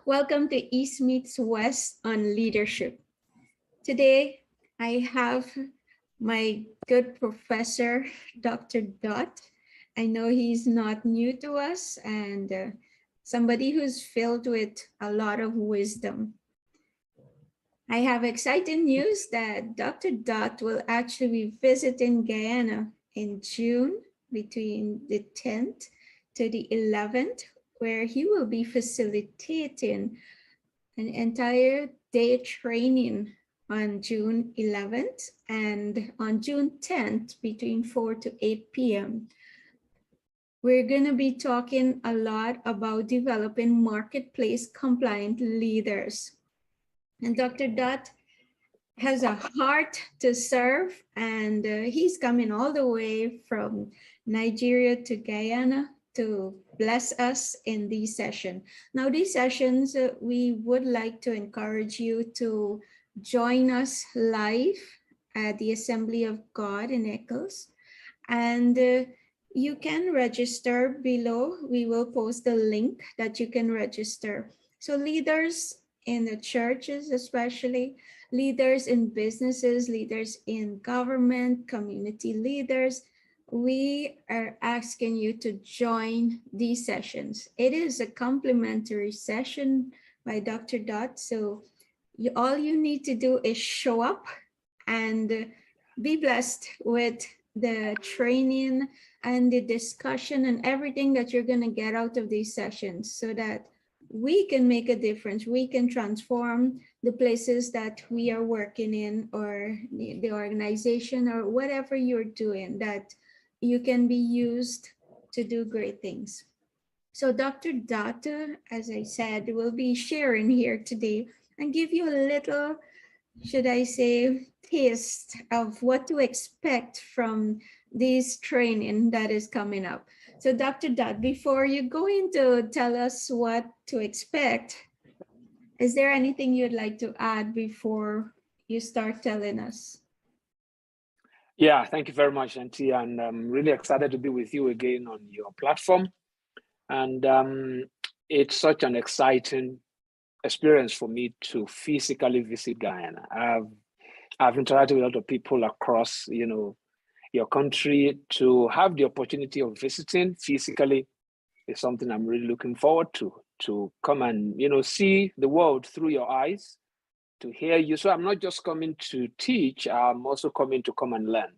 Welcome to East Meets West on Leadership. Today, I have my good professor, Dr. Dot. I know he's not new to us and somebody who's filled with a lot of wisdom. I have exciting news that Dr. Dot will actually be visiting Guyana in June between the 10th to the 11th, where he will be facilitating an entire day training on June 11th and on June 10th between 4 to 8 p.m. We're going to be talking a lot about developing marketplace compliant leaders. And Dr. Dot has a heart to serve, and he's coming all the way from Nigeria to Guyana to bless us in these sessions. Now, these sessions, we would like to encourage you to join us live at the Assembly of God in Eccles. And you can register below. We will post the link that you can register. So leaders in the churches, especially leaders in businesses, leaders in government, community leaders, we are asking you to join these sessions. It is a complimentary session by Dr. Dot. So all you need to do is show up and be blessed with the training and the discussion and everything that you're going to get out of these sessions so that we can make a difference. We can transform the places that we are working in or the organization or whatever you're doing, that you can be used to do great things. So Dr. Dot, as I said, will be sharing here today and give you a little, should I say, taste of what to expect from this training that is coming up. So Dr. Dot, before you go into tell us what to expect, is there anything you'd like to add before you start telling us? Yeah, thank you very much, Auntie. And I'm really excited to be with you again on your platform. And it's such an exciting experience for me to physically visit Guyana. I've interacted with a lot of people across, your country. To have the opportunity of visiting physically is something I'm really looking forward to come and, see the world through your eyes, to hear you. So I'm not just coming to teach, I'm also coming to come and learn.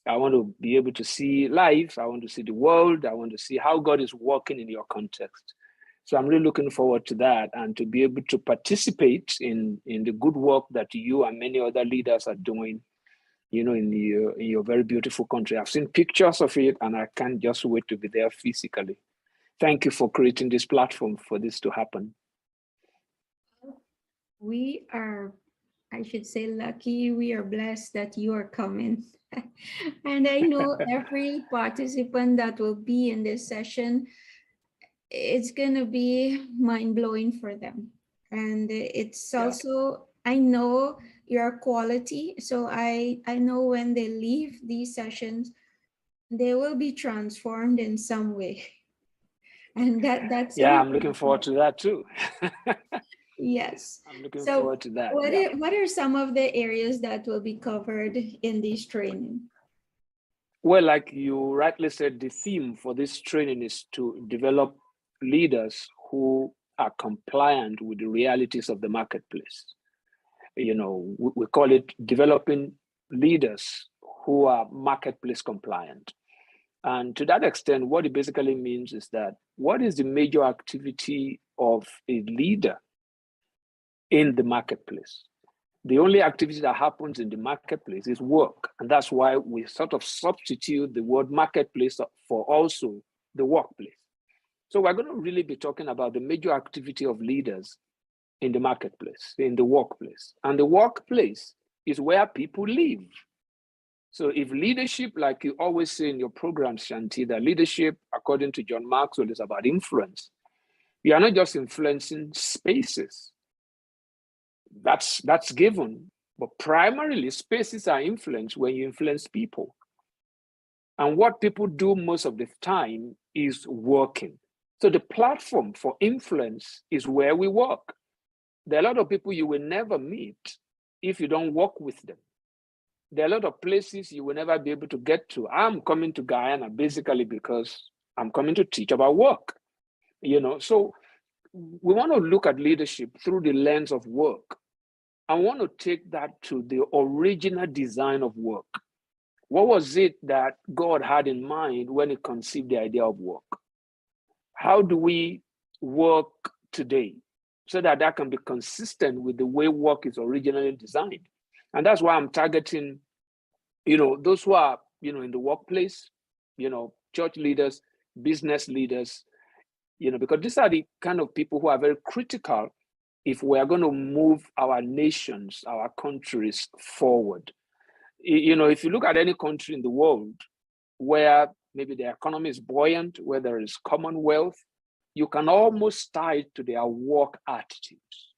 I want to be able to see life. I want to see the world. I want to see how God is working in your context. So I'm really looking forward to that and to be able to participate in the good work that you and many other leaders are doing, in your very beautiful country. I've seen pictures of it and I can't just wait to be there physically. Thank you for creating this platform for this to happen. We are, I should say, lucky. We are blessed that you are coming. And I know every participant that will be in this session, it's going to be mind-blowing for them. And it's also, I know your quality. So I know when they leave these sessions, they will be transformed in some way. And that's I'm looking forward to that too. Yes. I'm looking forward to that. What are some of the areas that will be covered in this training? Well, like you rightly said, the theme for this training is to develop leaders who are compliant with the realities of the marketplace. We call it developing leaders who are marketplace compliant. And to that extent, what it basically means is that what is the major activity of a leader in the marketplace? The only activity that happens in the marketplace is work. And that's why we sort of substitute the word marketplace for also the workplace. So we're going to really be talking about the major activity of leaders in the marketplace, in the workplace. And the workplace is where people live. So if leadership, like you always say in your program, Shanti, that leadership, according to John Maxwell, is about influence. You are not just influencing spaces. That's given, but primarily spaces are influenced when you influence people. And what people do most of the time is working. So the platform for influence is where we work. There are a lot of people you will never meet if you don't work with them. There are a lot of places you will never be able to get to. I'm coming to Guyana basically because I'm coming to teach about work. So we want to look at leadership through the lens of work. I want to take that to the original design of work. What was it that God had in mind when he conceived the idea of work? How do we work today so that that can be consistent with the way work is originally designed? And that's why I'm targeting, those who are, in the workplace, church leaders, business leaders, because these are the kind of people who are very critical if we are going to move our nations, our countries forward. If you look at any country in the world where maybe the economy is buoyant, where there is commonwealth, you can almost tie it to their work attitudes.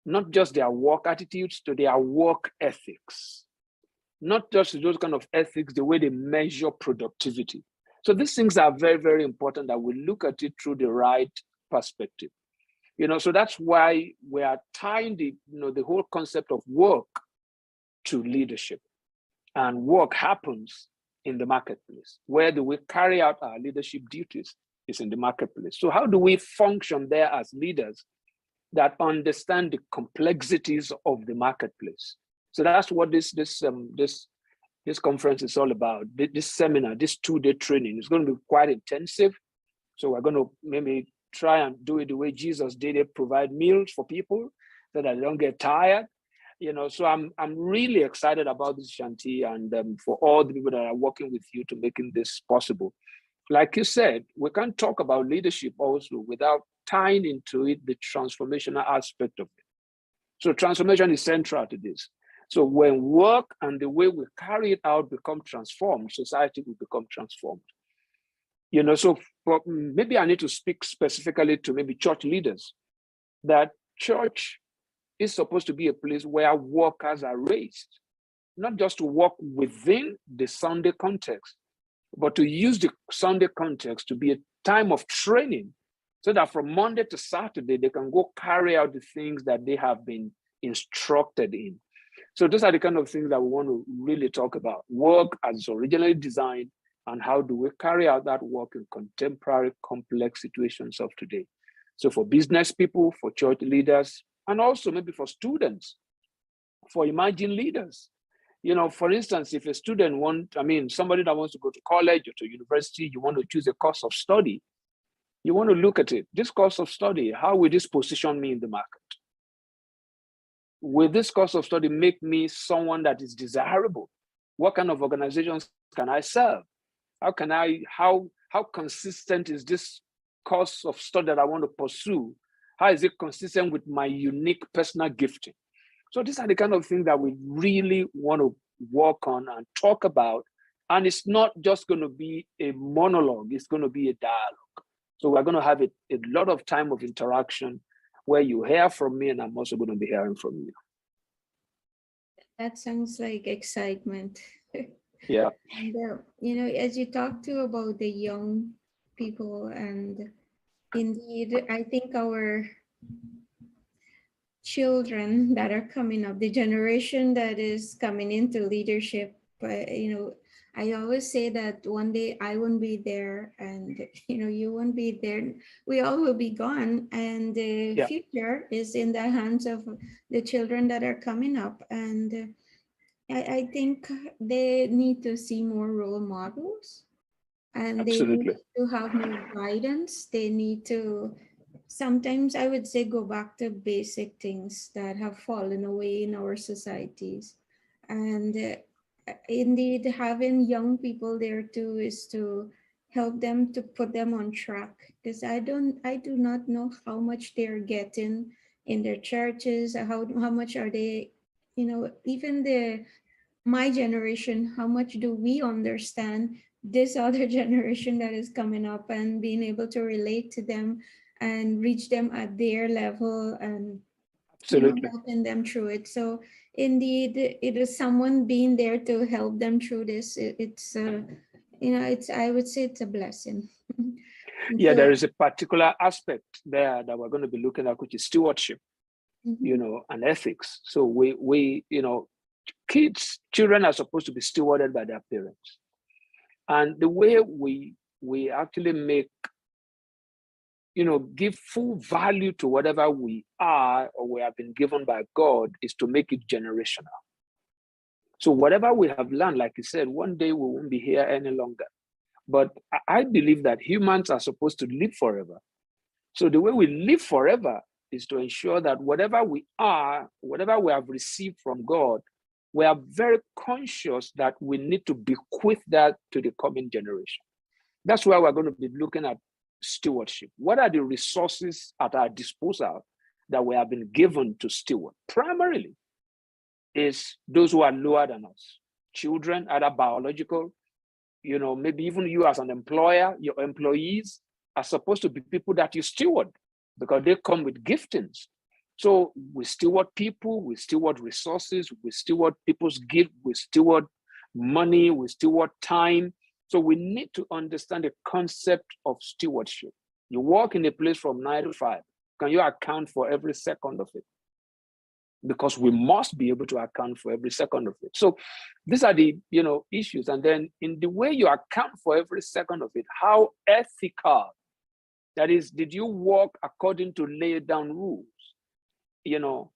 Not just their work attitudes, to their work ethics. Not just those kind of ethics, the way they measure productivity. So these things are very, very important that we look at it through the right perspective. So that's why we are tying the whole concept of work to leadership. And work happens in the marketplace. Where do we carry out our leadership duties? Is in the marketplace. So how do we function there as leaders that understand the complexities of the marketplace? So that's what this conference is all about. This seminar, this 2-day training is going to be quite intensive. So we're going to maybe try and do it the way Jesus did it, provide meals for people so that they don't get tired. So I'm really excited about this, Shanti, and for all the people that are working with you to making this possible. Like you said, we can't talk about leadership also without tying into it the transformational aspect of it. So transformation is central to this. So when work and the way we carry it out become transformed, society will become transformed. So maybe I need to speak specifically to maybe church leaders, that church is supposed to be a place where workers are raised, not just to work within the Sunday context, but to use the Sunday context to be a time of training so that from Monday to Saturday, they can go carry out the things that they have been instructed in. So those are the kind of things that we want to really talk about. Work as it's originally designed, and how do we carry out that work in contemporary complex situations of today. So for business people, for church leaders, and also maybe for students, for emerging leaders. For instance, if a student somebody that wants to go to college or to university, you want to choose a course of study, you want to look at it. This course of study, how will this position me in the market? Will this course of study make me someone that is desirable? What kind of organizations can I serve? How consistent is this course of study that I want to pursue? How is it consistent with my unique personal gifting? So these are the kind of things that we really want to work on and talk about. And it's not just going to be a monologue, it's going to be a dialogue. So we're going to have a lot of time of interaction where you hear from me, and I'm also going to be hearing from you. That sounds like excitement. Yeah. And, as you talk to about the young people, and indeed, I think our children that are coming up, the generation that is coming into leadership, I always say that one day I won't be there, and you won't be there. We all will be gone, and the future is in the hands of the children that are coming up. And I think they need to see more role models, and Absolutely. they need to have more guidance. They need to, sometimes I would say, go back to basic things that have fallen away in our societies. And indeed, having young people there too is to help them, to put them on track, because I do not know how much they're getting in their churches, how much are they, even my generation, how much do we understand this other generation that is coming up, and being able to relate to them and reach them at their level, and Absolutely. helping them through it. So indeed, it is someone being there to help them through this. It's I would say it's a blessing. Yeah, So, there is a particular aspect there that we're going to be looking at, which is stewardship, and ethics. So we children are supposed to be stewarded by their parents. And the way we actually make, give full value to whatever we are or we have been given by God is to make it generational. So whatever we have learned, like you said, one day we won't be here any longer. But I believe that humans are supposed to live forever. So the way we live forever is to ensure that whatever we are, whatever we have received from God, we are very conscious that we need to bequeath that to the coming generation. That's why we're going to be looking at stewardship. What are the resources at our disposal that we have been given to steward? Primarily is those who are lower than us, children, either biological, maybe even you as an employer, your employees are supposed to be people that you steward because they come with giftings. So we steward people, we steward resources, we steward people's gift, we steward money, we steward time. So we need to understand the concept of stewardship. You work in a place from 9 to 5. Can you account for every second of it? Because we must be able to account for every second of it. So these are the issues. And then in the way you account for every second of it, how ethical, that is, did you work according to laid down rules?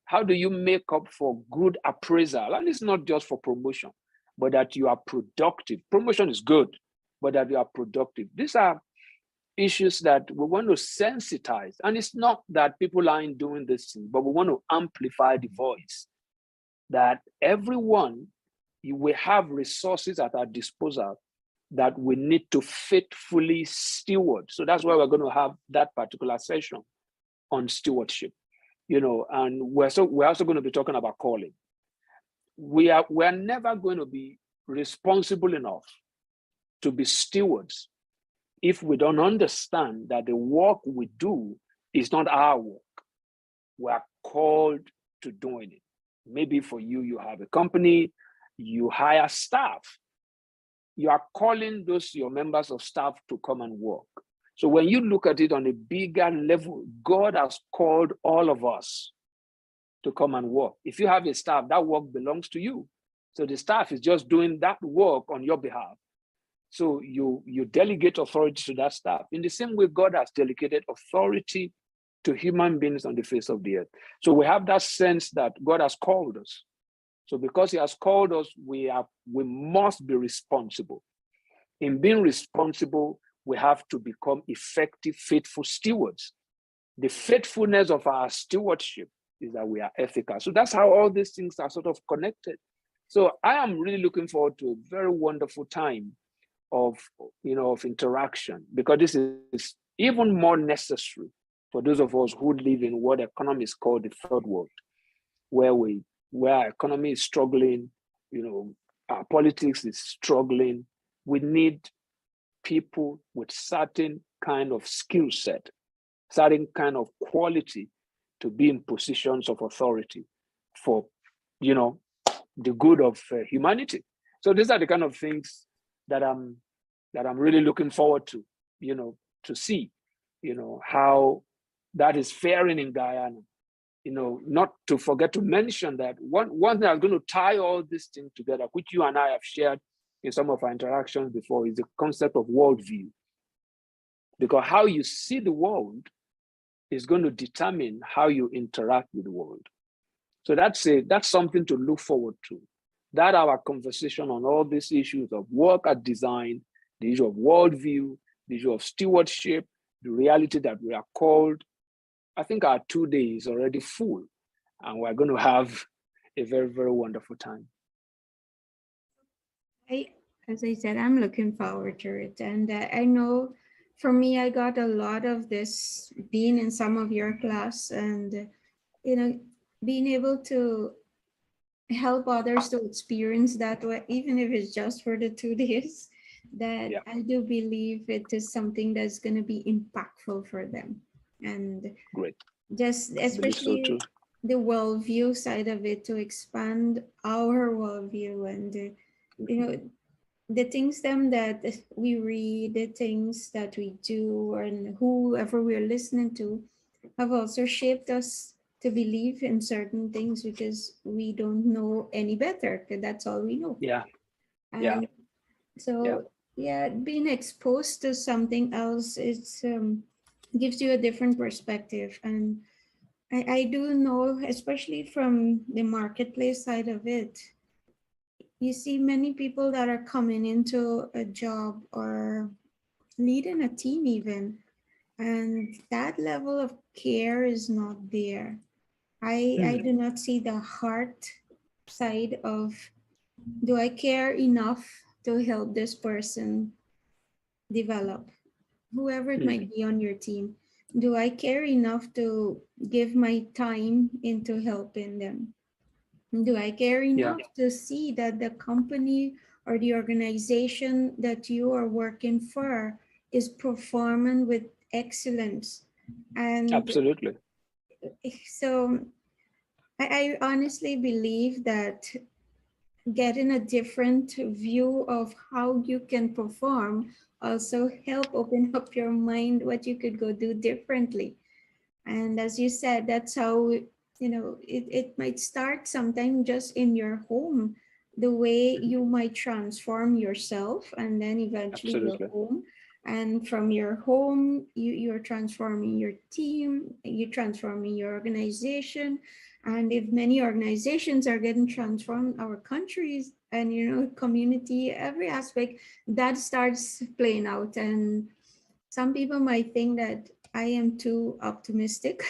How do you make up for good appraisal? And it's not just for promotion, but that you are productive. Promotion is good, but that you are productive. These are issues that we want to sensitize. And it's not that people aren't doing this thing, but we want to amplify the voice that everyone, we have resources at our disposal that we need to faithfully steward. So that's why we're going to have that particular session on stewardship. And we're also going to be talking about calling. We're never going to be responsible enough to be stewards if we don't understand that the work we do is not our work. We are called to doing it. Maybe for you, you have a company, you hire staff. You are calling your members of staff to come and work. So when you look at it on a bigger level, God has called all of us to come and work. If you have a staff, that work belongs to you. So the staff is just doing that work on your behalf. So you delegate authority to that staff. In the same way, God has delegated authority to human beings on the face of the earth. So we have that sense that God has called us. So because he has called us, we must be responsible. In being responsible, we have to become effective, faithful stewards. The faithfulness of our stewardship is that we are ethical. So that's how all these things are sort of connected. So I am really looking forward to a very wonderful time of interaction, because this is even more necessary for those of us who live in what economists call the third world, where our economy is struggling, our politics is struggling. We need people with certain kind of skill set, certain kind of quality to be in positions of authority for, the good of humanity. So these are the kind of things that I'm really looking forward to, to see, how that is faring in Guyana. Not to forget to mention that one thing that's going to tie all these things together, which you and I have shared in some of our interactions before, is the concept of worldview. Because how you see the world is going to determine how you interact with the world. So that's something to look forward to. That our conversation on all these issues of work at design, the issue of worldview, the issue of stewardship, the reality that we are called. I think our 2 days is already full, and we're going to have a very, very wonderful time. As I said, I'm looking forward to it. And I know for me, I got a lot of this being in some of your class and, being able to help others to experience that way, even if it's just for the 2 days, that Yeah. I do believe it is something that's going to be impactful for them. And great, just especially so the worldview side of it, to expand our worldview and, the things them that we read, the things that we do, and whoever we're listening to have also shaped us to believe in certain things because we don't know any better. 'Cause that's all we know. Yeah. Yeah. And Yeah. so, yeah, being exposed to something else, it's gives you a different perspective. And I do know, especially from the marketplace side of it, you see many people that are coming into a job or leading a team even, and that level of care is not there. I Mm. do not see the heart side of, do I care enough to help this person develop, whoever it Mm. might be on your team? Do I care enough to give my time into helping them? Do I care Yeah. enough to see that the company or the organization that you are working for is performing with excellence? And Absolutely. so I honestly believe that getting a different view of how you can perform also help open up your mind what you could go do differently. And as you said, that's how, it might start sometime just in your home, the way Mhm. you might transform yourself and then eventually your Absolutely. home. And from your home, you're transforming your team, you're transforming your organization. And if many organizations are getting transformed, our countries and, community, every aspect, that starts playing out. And some people might think that I am too optimistic.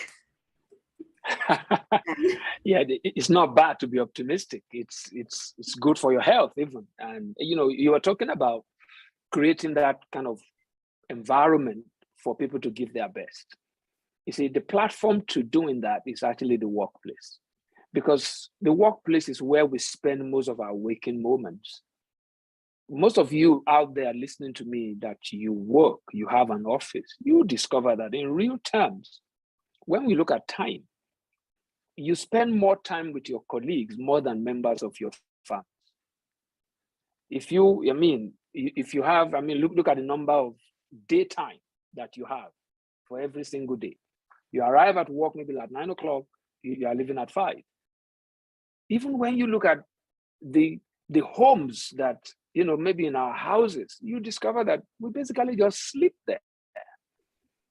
Yeah, it's not bad to be optimistic. It's good for your health even. And you were talking about creating that kind of environment for people to give their best. You see, the platform to doing that is actually the workplace, because the workplace is where we spend most of our waking moments. Most of you out there listening to me, that you work, you have an office, you discover that in real terms, when we look at time, you spend more time with your colleagues more than members of your family. If you have, look at the number of daytime that you have for every single day. You arrive at work maybe at 9 o'clock, you are leaving at 5. Even when you look at the homes that, maybe in our houses, you discover that we basically just sleep there.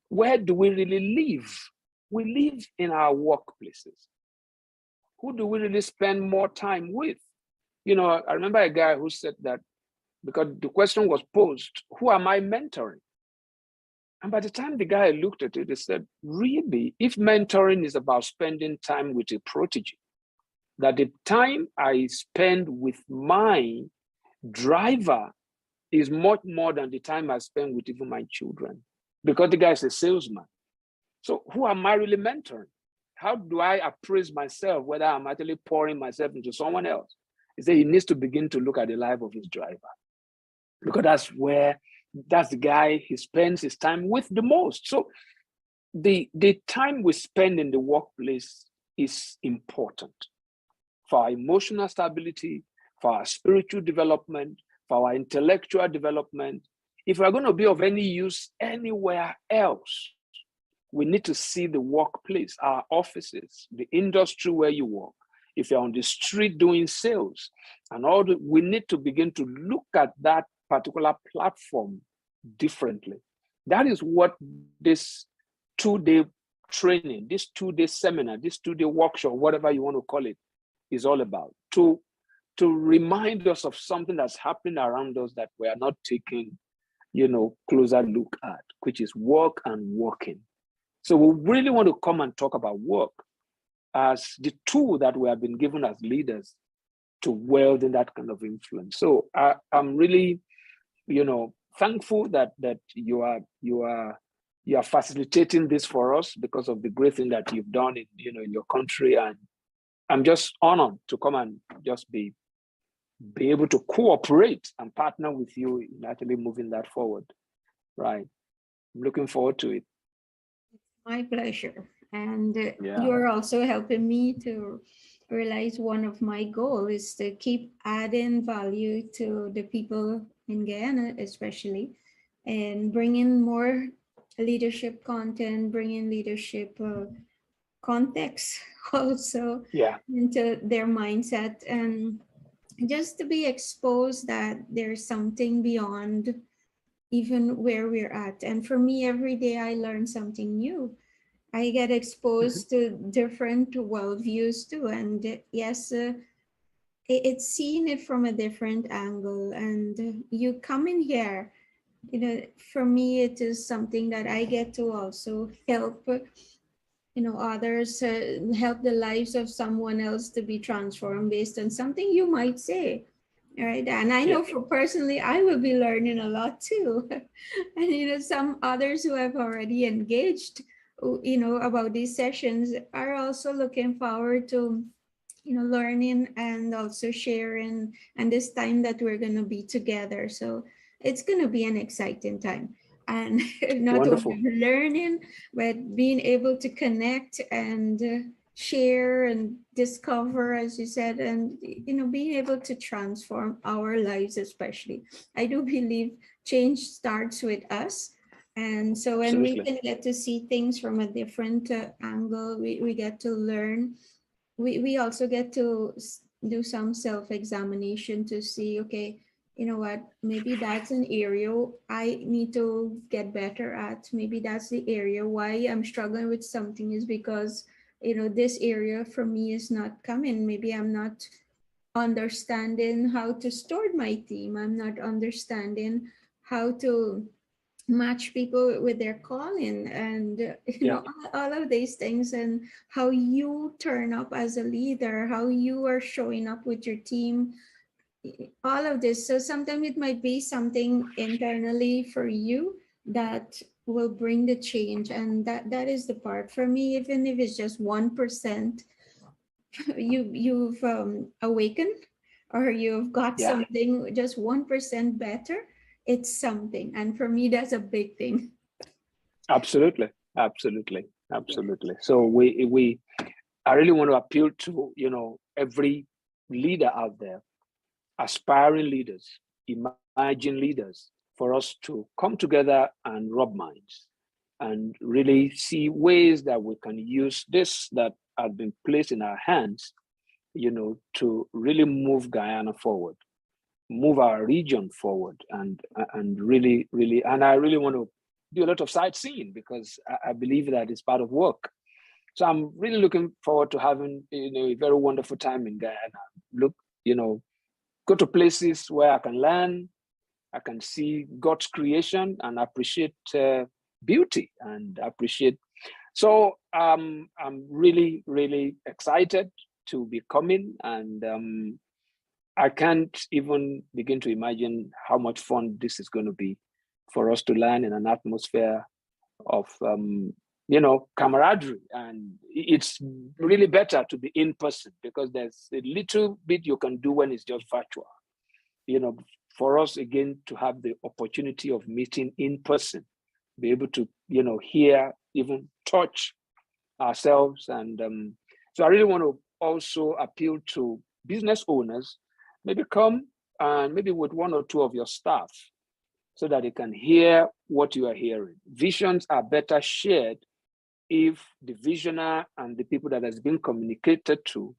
Where do we really live? We live in our workplaces. Who do we really spend more time with? I remember a guy who said that, because the question was posed, who am I mentoring? And by the time the guy looked at it, he said, really, if mentoring is about spending time with a protege, that the time I spend with my driver is much more than the time I spend with even my children, because the guy is a salesman. So who am I really mentoring? How do I appraise myself whether I'm actually pouring myself into someone else? He said he needs to begin to look at the life of his driver, because that's the guy he spends his time with the most. So the time we spend in the workplace is important for our emotional stability, for our spiritual development, for our intellectual development. If we're going to be of any use anywhere else, we need to see the workplace, our offices, the industry where you work. If you're on the street doing sales and we need to begin to look at that particular platform differently. That is what this 2-day training, this 2-day seminar, this 2-day workshop, whatever you want to call it, is all about. To remind us of something that's happening around us that we are not taking, closer look at, which is work and working. So we really want to come and talk about work as the tool that we have been given as leaders to wield in that kind of influence. So I'm really, thankful that you are facilitating this for us, because of the great thing that you've done in your country. And I'm just honored to come and just be able to cooperate and partner with you in actually moving that forward. Right. I'm looking forward to it. My pleasure. And Yeah. you're also helping me to realize one of my goals is to keep adding value to the people in Guyana, especially, and bring in more leadership content, bring in leadership context also Yeah. into their mindset, and just to be exposed that there's something beyond even where we're at. And for me, every day I learn something new. I get Mhm. exposed to different worldviews too. And yes, it's seeing it from a different angle. And you come in here, for me, it is something that I get to also help, others, help the lives of someone else to be transformed based on something you might say. All right. And I Yeah. know for personally, I will be learning a lot too. And, some others who have already engaged, about these sessions are also looking forward to, learning and also sharing, and this time that we're going to be together. So it's going to be an exciting time. And not Wonderful. only learning, but being able to connect and share and discover, as you said, and, being able to transform our lives, especially. I do believe change starts with us. And so when we Absolutely. can get to see things from a different angle, we get to learn. We also get to do some self-examination to see, okay, you know what, maybe that's an area I need to get better at. Maybe that's the area why I'm struggling with something, is because, this area for me is not coming. Maybe I'm not understanding how to steward my team. I'm not understanding how to match people with their calling, and Yeah. all of these things, and how you turn up as a leader, how you are showing up with your team, all of this. So sometimes it might be something internally for you that will bring the change, and that is the part for me. Even if it's just 1%, you've awakened, or you've got Yeah. something just 1% better, it's something. And for me, that's a big thing. Absolutely. Absolutely. Yeah. Absolutely. So we I really want to appeal to, every leader out there, aspiring leaders, emerging leaders, for us to come together and rub minds and really see ways that we can use this that has been placed in our hands, to really move Guyana forward, move our region forward, and really, really, and I really want to do a lot of sightseeing, because I believe that it's part of work. So I'm really looking forward to having, a very wonderful time in Guyana. Look, go to places where I can learn, I can see God's creation and appreciate beauty and appreciate. So I'm really, really excited to be coming, and I can't even begin to imagine how much fun this is going to be for us to learn in an atmosphere of camaraderie. And it's really better to be in person, because there's a little bit you can do when it's just virtual. For us again to have the opportunity of meeting in person, be able to hear, even touch ourselves. And so I really want to also appeal to business owners, maybe come and maybe with one or two of your staff, so that they can hear what you are hearing. Visions are better shared if the visionary and the people that has been communicated to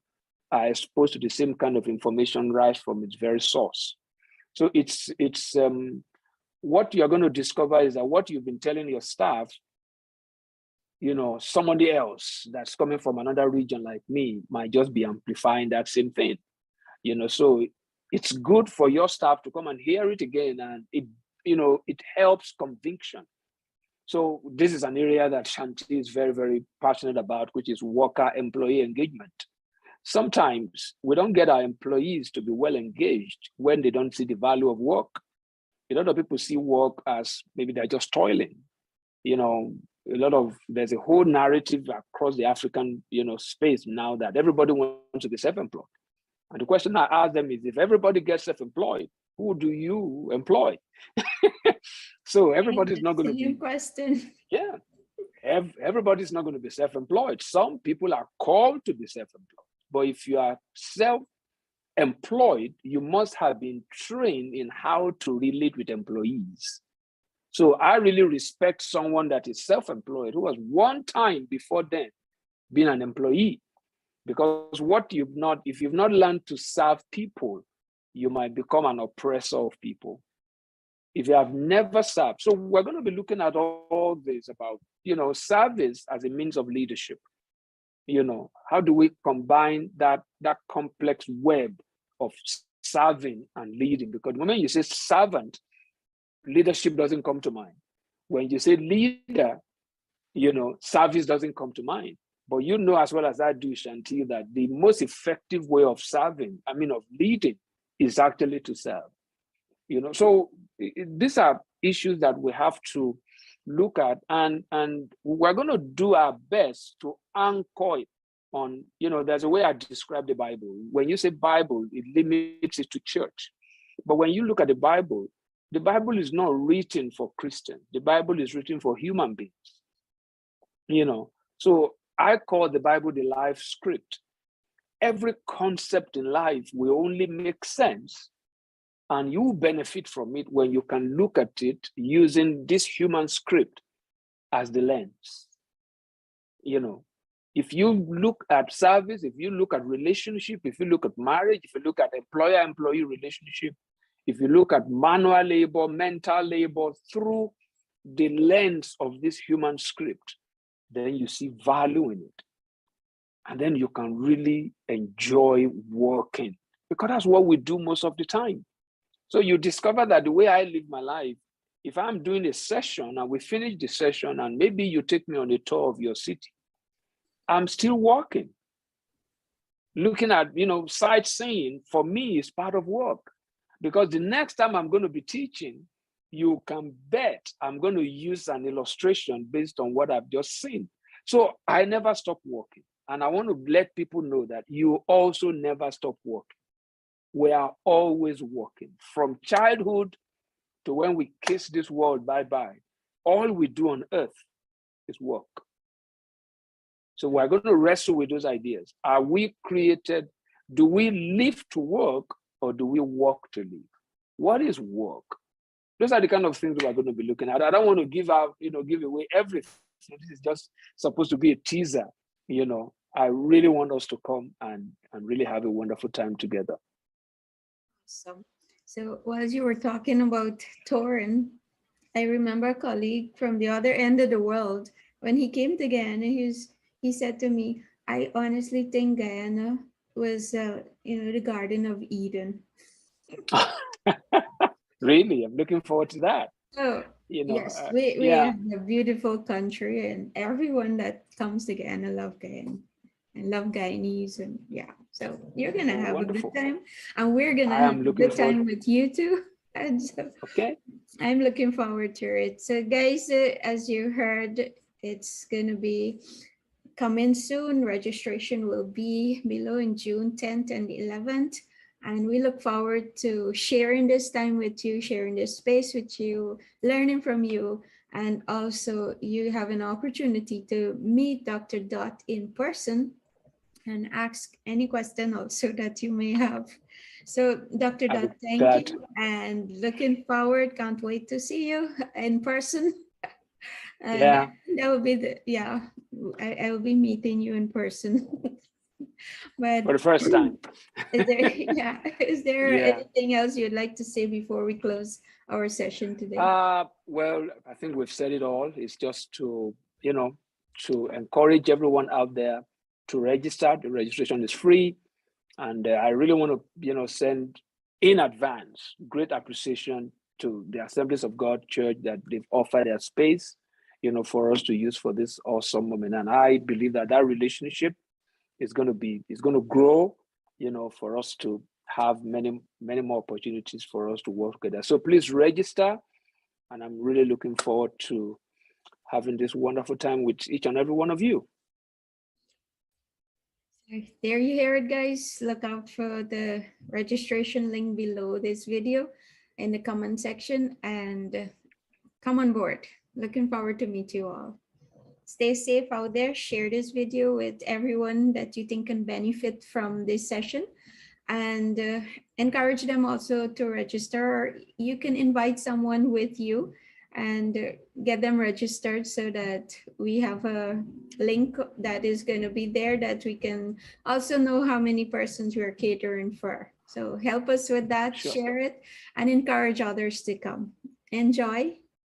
are exposed to the same kind of information right from its very source. So it's what you're going to discover is that what you've been telling your staff, somebody else that's coming from another region like me might just be amplifying that same thing. So it's good for your staff to come and hear it again, and it helps conviction. So this is an area that Shanti is very, very passionate about, which is worker employee engagement. Sometimes we don't get our employees to be well engaged when they don't see the value of work. A lot of people see work as maybe they're just toiling. There's a whole narrative across the African, space now that everybody wants to be self-employed. And the question I ask them is, if everybody gets self-employed, who do you employ? So everybody's not going to be, Question. yeah, everybody's not going to be self-employed. Some people are called to be self-employed. But if you are employed, you must have been trained in how to relate with employees. So I really respect someone that is self-employed who has one time before then been an employee, because if you've not learned to serve people, you might become an oppressor of people. If you have never served. So we're going to be looking at all this about, service as a means of leadership. How do we combine that complex web of serving and leading? Because when you say servant, leadership doesn't come to mind. When you say leader, service doesn't come to mind. But you know as well as I do, Shanti, that the most effective way of of leading, is actually to serve. So these are issues that we have to look at, and we're going to do our best to anchor it on, there's a way I describe the Bible. When you say Bible, it limits it to church. But when you look at the Bible is not written for Christians. The Bible is written for human beings. So I call the Bible the life script. Every concept in life will only make sense, and you benefit from it when you can look at it using this human script as the lens. If you look at service, if you look at relationship, if you look at marriage, if you look at employer-employee relationship, if you look at manual labor, mental labor through the lens of this human script, then you see value in it. And then you can really enjoy working, because that's what we do most of the time. So you discover that the way I live my life, if I'm doing a session and we finish the session and maybe you take me on a tour of your city, I'm still working. Looking at, sightseeing for me is part of work, because the next time I'm going to be teaching, you can bet I'm going to use an illustration based on what I've just seen. So I never stop working. And I want to let people know that you also never stop working. We are always working. From childhood to when we kiss this world bye-bye, all we do on earth is work. So we're going to wrestle with those ideas. Are we created? Do we live to work, or do we work to live? What is work? Those are the kind of things we're going to be looking at. I don't want to give away everything. This is just supposed to be a teaser. I really want us to come and really have a wonderful time together. Awesome. So while you were talking about touring, I remember a colleague from the other end of the world. When he came to Guyana, he said to me, I honestly think Guyana was, the Garden of Eden. Really? I'm looking forward to that. Oh, yes, we have a beautiful country, and everyone that comes to Guyana love Guyana and love Guyanese, and so you're gonna have wonderful. a good time, and we're gonna have a good time with you too. And so okay, I'm looking forward to it. So guys, as you heard, it's gonna be coming soon. Registration will be below in June 10th and 11th. And we look forward to sharing this time with you, sharing this space with you, learning from you. And also you have an opportunity to meet Dr. Dot in person and ask any question also that you may have. So Dr. Dot, thank you. And looking forward, can't wait to see you in person. And that will be I will be meeting you in person. But for the first time. Is there anything else you'd like to say before we close our session today? Well, I think we've said it all. It's just to encourage everyone out there to register. The registration is free, and I really want to send in advance great appreciation to the Assemblies of God Church that they've offered their space for us to use for this awesome moment. And I believe that relationship is going to grow, for us to have many, many more opportunities for us to work together. So please register. And I'm really looking forward to having this wonderful time with each and every one of you. There you hear it, guys. Look out for the registration link below this video in the comment section, and come on board. Looking forward to meet you all. Stay safe out there. Share this video with everyone that you think can benefit from this session. and encourage them also to register. Or you can invite someone with you and get them registered so that we have a link that is going to be there that we can also know how many persons we're catering for. So help us with that, Sure. share it, and encourage others to come. Enjoy.